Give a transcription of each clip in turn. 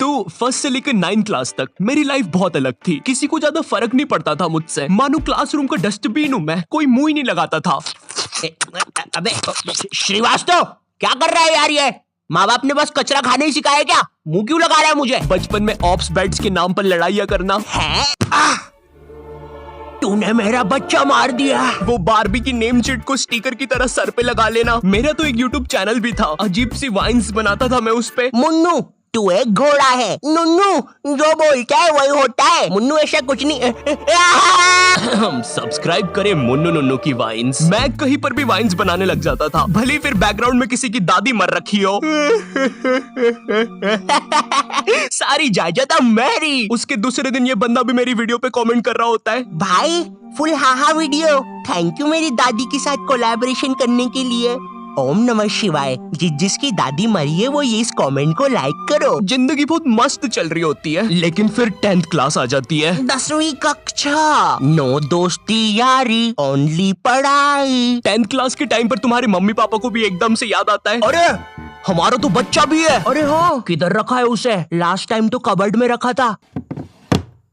तो फर्स्ट से लेकर 9th क्लास तक मेरी लाइफ बहुत अलग थी। किसी को ज्यादा फर्क नहीं पड़ता था मुझसे। मानो क्लासरूम का डस्टबिन हूँ मैं, कोई मुंह ही नहीं लगाता था। अबे श्रीवास्तव, क्या कर रहा है यार ये? माँ बाप ने बस कचरा खाने ही सिखाया क्या? मुंह क्यों लगा रहा है मुझे? बचपन में ऑप्स बेड्स के नाम पर लड़ाइयाँ करना। है? तूने मेरा बच्चा मार दिया। वो बारबी की नेम चिट को स्टिकर की तरह सर पे लगा लेना। मेरा तो एक यूट्यूब चैनल भी था, अजीब सी वाइन्स बनाता था मैं उस पे। मुन्नू, तू एक घोड़ा है। नुन्नू जो बोलता है वही होता है। मुन्नू ऐसा कुछ नहीं। सब्सक्राइब करें मुन्नू नुन्नू की वाइन्स। मैं कहीं पर भी वाइन्स बनाने लग जाता था, भले फिर बैकग्राउंड में किसी की दादी मर रखी हो। सारी जायदाद मेरी। उसके दूसरे दिन ये बंदा भी मेरी वीडियो पे कमेंट कर रहा होता है, भाई full haha video, thank you मेरी दादी के साथ कोलैबोरेशन करने के लिए। ओम नमः शिवाय। जिसकी दादी मरी है वो ये इस कमेंट को लाइक करो। जिंदगी बहुत मस्त चल रही होती है, लेकिन फिर 10th क्लास आ जाती है। 10वीं कक्षा, नो दोस्ती यारी, ओनली पढ़ाई। 10th क्लास के टाइम पर तुम्हारे मम्मी पापा को भी एकदम से याद आता है, अरे हमारा तो बच्चा भी है। अरे हाँ, किधर रखा है उसे? लास्ट टाइम तो कबर्ड में रखा था,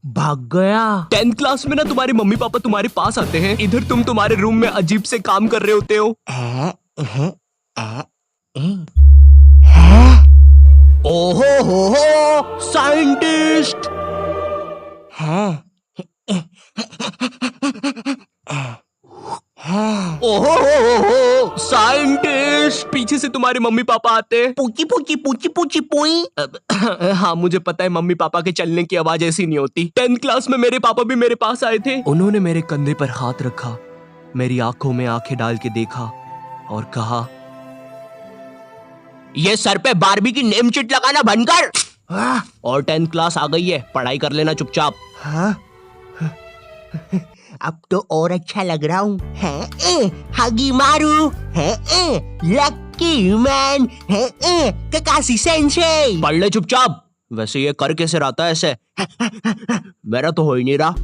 भाग गया। 10th क्लास में ना तुम्हारे मम्मी पापा तुम्हारे पास आते हैं, इधर तुम तुम्हारे रूम में अजीब से काम कर रहे होते हो। ओहो हो साइंटिस्ट है। ओहो हो साइंटिस्ट। पीछे से तुम्हारे मम्मी पापा आते हैं। पूची पूची पूची पूची पुई। हाँ मुझे पता है मम्मी पापा के चलने की आवाज ऐसी नहीं होती। 10th क्लास में मेरे पापा भी मेरे पास आए थे। उन्होंने मेरे कंधे पर हाथ रखा, मेरी आंखों में आंखें डाल के देखा और कहा, ये सर पे बारबी की नेम चिट लगाना बंद कर। और 10th क्लास आ गई है, पढ़ाई कर लेना चुपचाप। हाँ? अब तो और अच्छा लग रहा हूँ। हगी मारू है, लकी मैन है, ककाशी सेंसेई। पढ़ ले चुपचाप। वैसे ये कर कैसे रहा था ऐसे? मेरा तो हो ही नहीं रहा।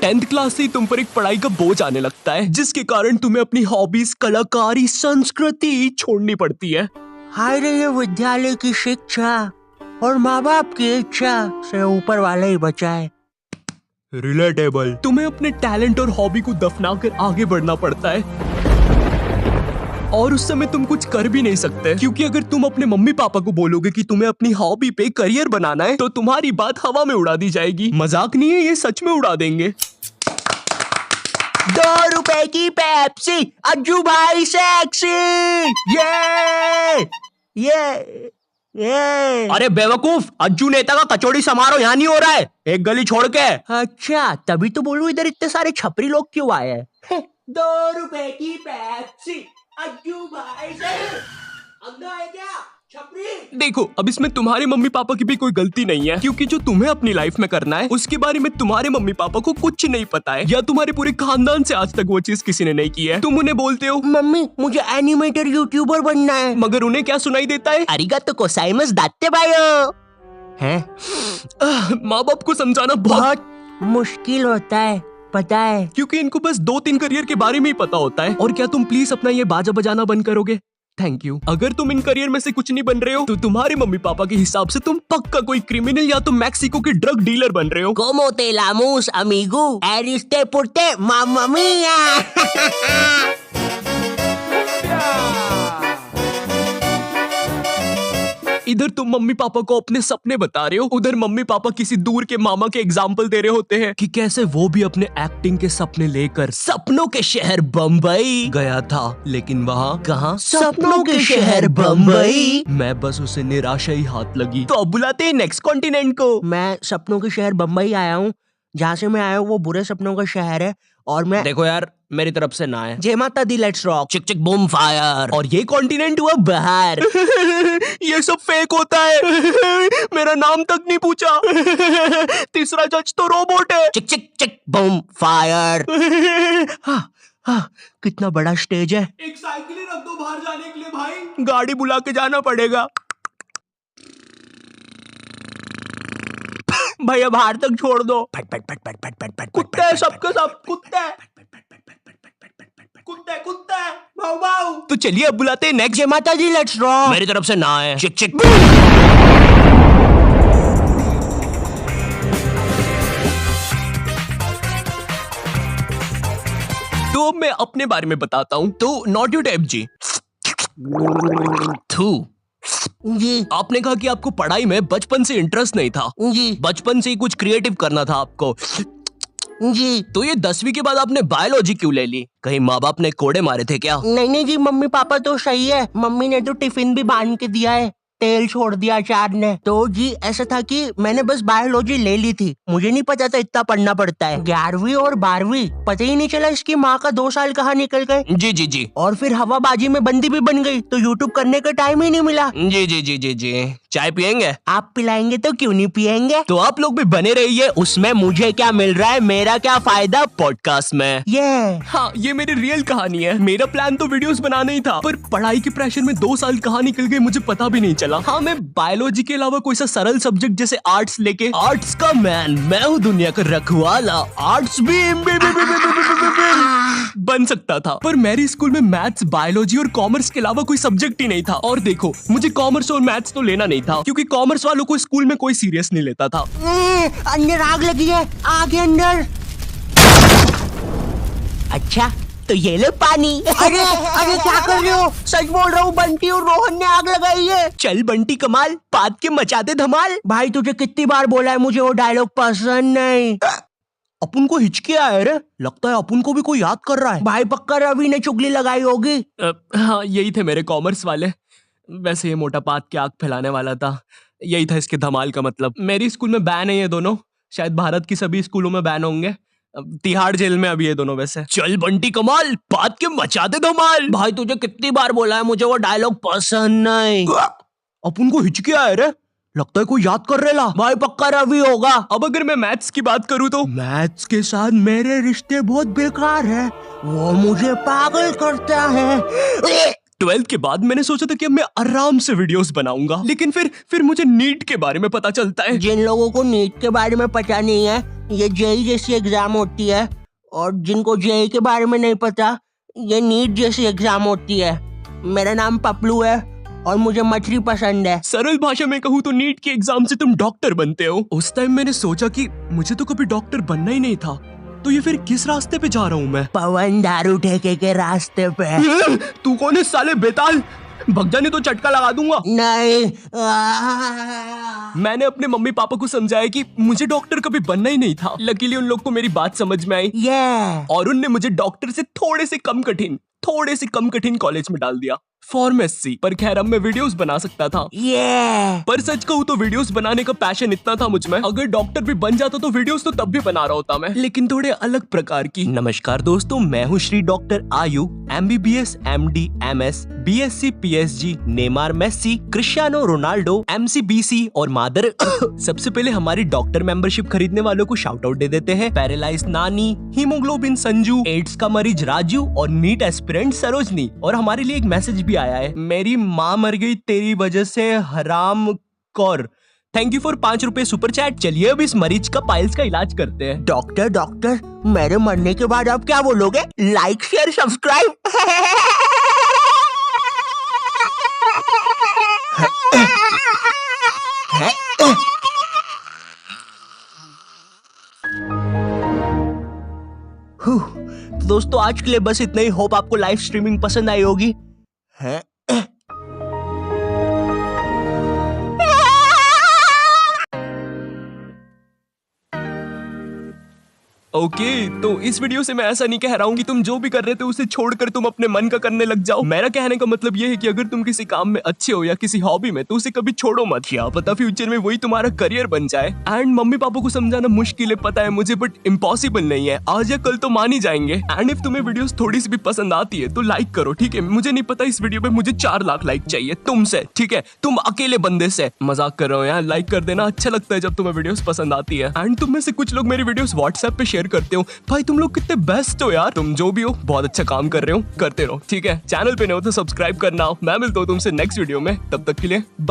10th क्लास से ही तुम पर एक पढ़ाई का बोझ आने लगता है, जिसके कारण तुम्हें अपनी हॉबीज, कलाकारी, संस्कृति छोड़नी पड़ती है। हाय रे, ये विद्यालय की शिक्षा और माँ बाप की इच्छा से ऊपर वाला ही बचाए। रिलेटेबल। तुम्हें अपने टैलेंट और हॉबी को दफना कर आगे बढ़ना पड़ता है, और उस समय तुम कुछ कर भी नहीं सकते, क्योंकि अगर तुम अपने मम्मी पापा को बोलोगे कि तुम्हें अपनी हॉबी पे करियर बनाना है, तो तुम्हारी बात हवा में उड़ा दी जाएगी। मजाक नहीं है, ये सच में उड़ा देंगे। 2 रुपए की पेप्सी, अज्जू भाई सेक्सी। ये अरे बेवकूफ, अज्जू नेता का कचौड़ी समारोह यहाँ नहीं हो रहा है, एक गली छोड़ के। अच्छा, तभी तो बोलूं इधर इतने सारे छपरी लोग क्यों आए हैं। 2 रुपए की पेप्सी, अज्जू भाई से अंधा है क्या छपरी? देखो, अब इसमें तुम्हारे मम्मी पापा की भी कोई गलती नहीं है, क्योंकि जो तुम्हें अपनी लाइफ में करना है उसके बारे में तुम्हारे मम्मी पापा को कुछ नहीं पता है, या तुम्हारे पूरे खानदान से आज तक वो चीज किसी ने नहीं की है। तुम उन्हें बोलते हो, मम्मी मुझे एनिमेटर यूट्यूबर बनना है, मगर उन्हें क्या सुनाई देता है? अरिगातो गोजाइमासु दात्ते बायो। हैं? माँ बाप को समझाना बहुत मुश्किल होता है, पता है, क्योंकि इनको बस 2-3 करियर के बारे में ही पता होता है। और क्या तुम प्लीज अपना ये बाजा बजाना बंद करोगे? Thank you. अगर तुम इन करियर में से कुछ नहीं बन रहे हो, तो तुम्हारे मम्मी पापा के हिसाब से तुम पक्का कोई क्रिमिनल या तो मैक्सिको के ड्रग डीलर बन रहे हो। Como te llamamos, amigo? Eriste porte, mamma mia. इधर तुम मम्मी पापा को अपने सपने बता रहे हो, उधर मम्मी पापा किसी दूर के मामा के एग्जाम्पल दे रहे होते हैं कि कैसे वो भी अपने एक्टिंग के सपने लेकर सपनों के शहर बम्बई गया था, लेकिन वहाँ कहाँ? सपनों के शहर बम्बई। मैं बस उसे निराशा ही हाथ लगी। तो अब बुलाते हैं नेक्स्ट कॉन्टिनेंट को। मैं सपनों के शहर बम्बई आया हूँ। जहाँ से मैं आया हूँ वो बुरे सपनों का शहर है, और मैं देखो यार, मेरी तरफ से ना है। जय माता दी, लेट्स रॉक, चिक चिक बूम फायर। और ये कॉन्टिनेंट हुआ बाहर। ये सब फेक होता है। मेरा नाम तक नहीं पूछा। तीसरा जज तो रोबोट है। चिक चिक चिक बूम फायर। कितना बड़ा स्टेज है। एक साइकिल ही रख दो बाहर जाने के लिए भाई। गाड़ी बुला के जाना पड़ेगा। भैया बाहर तक छोड़ दो। फट फट फट फट फट फट फट। कुत्ते सबके सब कुत्ते। कुत्ता है कुत्ता है भाऊ भाऊ। तो चलिए अब बुलाते हैं नेक्स्ट। जय माता दी, लेट्स रॉक। मेरी तरफ से ना है। चिक चिक। तो अब मैं अपने बारे में बताता हूँ। तो नॉट यू टाइप जी। थू। जी आपने कहा कि आपको पढ़ाई में बचपन से इंटरेस्ट नहीं था, जी बचपन से ही कुछ क्रिएटिव करना था आपको। जी। तो ये 10वीं के बाद आपने बायोलॉजी क्यों ले ली? कहीं माँ बाप ने कोड़े मारे थे क्या? नहीं जी, मम्मी पापा तो सही है। मम्मी ने तो टिफिन भी बांध के दिया है, तेल छोड़ दिया अचार ने। तो जी ऐसा था कि मैंने बस बायोलॉजी ले ली थी, मुझे नहीं पता था इतना पढ़ना पड़ता है। 11वीं और 12वीं पता ही नहीं चला इसकी माँ का 2 साल कहाँ निकल गए। जी जी जी और फिर हवाबाजी में बंदी भी बन गई, तो यूट्यूब करने का टाइम ही नहीं मिला। जी जी जी जी जी। चाय पियेंगे? आप पिलाएंगे तो क्यों नहीं पियेंगे। तो आप लोग भी बने रहिए। उसमें मुझे क्या मिल रहा है, मेरा क्या फायदा पॉडकास्ट में। ये हाँ, ये मेरी रियल कहानी है। मेरा प्लान तो वीडियोस बनाना ही था, पर पढ़ाई के प्रेशर में 2 साल कहाँ निकल गए मुझे पता भी नहीं चला। हाँ, मैं बायोलॉजी के अलावा कोई सा सरल सब्जेक्ट जैसे आर्ट्स लेके, आर्ट्स का मैन मैं हूँ दुनिया का रखवाला, आर्ट्स भी बन सकता था। पर मेरे स्कूल में मैथ्स, बायोलॉजी और कॉमर्स के अलावा कोई सब्जेक्ट ही नहीं था। और देखो, मुझे कॉमर्स और मैथ्स तो लेना नहीं था, क्योंकि कॉमर्स वालों को स्कूल में कोई सीरियस नहीं लेता था। अंदर आग लगी है, आगे अंदर। अच्छा तो ये ले पानी। अरे अरे क्या कर रहे हो, सच बोल रहा हूँ, बंटी और रोहन ने आग लगाई है। चल बंटी कमाल, पाद के मचाते धमाल। भाई तुझे कितनी बार बोला है, मुझे वो डायलॉग पसंद नहीं। अपन को हिचकी आया रे, लगता है अपन को भी कोई याद कर रहा है। भाई पक्का रवि ने चुगली लगाई होगी। हाँ, यही थे मेरे कॉमर्स वाले। वैसे ये मोटा पाद के आग फैलाने वाला था, यही था इसके धमाल का मतलब। मेरी स्कूल में बैन है ये दोनों, शायद भारत की सभी स्कूलों में बैन होंगे। तिहाड़ जेल में अभी ये दोनों। वैसे चल बंटी कमाल, पाद के मचाते धमाल। भाई तुझे कितनी बार बोला है, मुझे वो डायलॉग पसंद नहीं। अपन को हिचकी आया रे, लगता है कोई याद कर रहा। भाई पक्का रवि होगा। अब अगर मैं मैथ्स की बात करूँ तो मैथ्स के साथ मेरे रिश्ते बहुत बेकार है, वो मुझे पागल करता है। 12th के बाद मैंने सोचा था कि अब मैं आराम से वीडियोस बनाऊंगा, लेकिन फिर मुझे नीट के बारे में पता चलता है। जिन लोगों को नीट के बारे में पता नहीं है, ये जेई जैसी एग्जाम होती है, और जिनको जेई के बारे में नहीं पता, ये नीट जैसी एग्जाम होती है। मेरा नाम पपलू है और मुझे मछली पसंद है। सरल भाषा में कहूँ तो नीट की एग्जाम से तुम डॉक्टर बनते हो। उस टाइम मैंने सोचा कि मुझे तो कभी डॉक्टर बनना ही नहीं था, तो ये फिर किस रास्ते पे जा रहा हूँ मैं? पवन दारू ठेके के रास्ते पे। तू कौन है साले बेताल, भग जाने तो चटका लगा दूंगा। नहीं। मैंने अपने मम्मी पापा को समझाया कि मुझे डॉक्टर कभी बनना ही नहीं था। लकीली उन लोग को मेरी बात समझ में आई, और उनने मुझे डॉक्टर से थोड़े से कम कठिन कॉलेज में डाल दिया, फार्मेसी। पर खैर अब मैं वीडियोस बना सकता था। पर सच कहूँ तो वीडियोस बनाने का पैशन इतना था मुझ में, अगर डॉक्टर भी बन जाता तो वीडियोस तो तब भी बना रहा होता मैं, लेकिन थोड़े अलग प्रकार की। नमस्कार दोस्तों, मैं हूँ Shri doctor Ayu, MBBS, MD, MS, BSc, PSG, Neymar, Messi, Cristiano Ronaldo, MC, BC और मादर। सबसे पहले हमारी डॉक्टर मेंबरशिप खरीदने वालों को शाउट आउट दे देते हैं। पैरालाइज नानी, हीमोग्लोबिन संजू, एड्स का मरीज राजू और नीट एस्पिरेंट सरोजनी। और हमारे लिए एक मैसेज भी आया है, मेरी माँ मर गई तेरी वजह से हराम कौर। थैंक यू फॉर 5 रुपए सुपर चैट। चलिए अब इस मरीज का पाइल्स का इलाज करते हैं। डॉक्टर मेरे मरने के बाद आप क्या बोलोगे? Like share subscribe. दोस्तों आज के लिए बस इतना ही। होप आपको लाइव स्ट्रीमिंग पसंद आई होगी। है ओके, तो इस वीडियो से मैं ऐसा नहीं कह रहा हूँ कि तुम जो भी कर रहे थे उसे छोड़कर तुम अपने मन का करने लग जाओ। मेरा कहने का मतलब ये है कि अगर तुम किसी काम में अच्छे हो या किसी हॉबी में, तो उसे कभी छोड़ो मत। क्या पता फ्यूचर में वही तुम्हारा करियर बन जाए। एंड मम्मी पापा को समझाना मुश्किल है पता है मुझे, बट इम्पॉसिबल नहीं है। आज या कल तो मान ही जाएंगे। एंड इफ तुम्हें वीडियोस थोड़ी सी भी पसंद आती है तो लाइक करो, ठीक है? मुझे नहीं पता, इस वीडियो पे मुझे 4 लाख लाइक चाहिए तुमसे, ठीक है? तुम अकेले बंदे से। मजाक कर रहा हूँ यार, लाइक कर देना, अच्छा लगता है जब तुम्हें वीडियोस पसंद आती है। एंड तुम में से कुछ लोग मेरी वीडियोस व्हाट्सएप पे शेयर करते हो। भाई तुम लोग कितने बेस्ट हो यार। तुम जो भी हो बहुत अच्छा काम कर रहे हो, करते रहो, ठीक है? चैनल पे नहीं हो तो सब्सक्राइब करना। मैं मिलता हूँ तुमसे नेक्स्ट वीडियो में, तब तक के लिए बाय।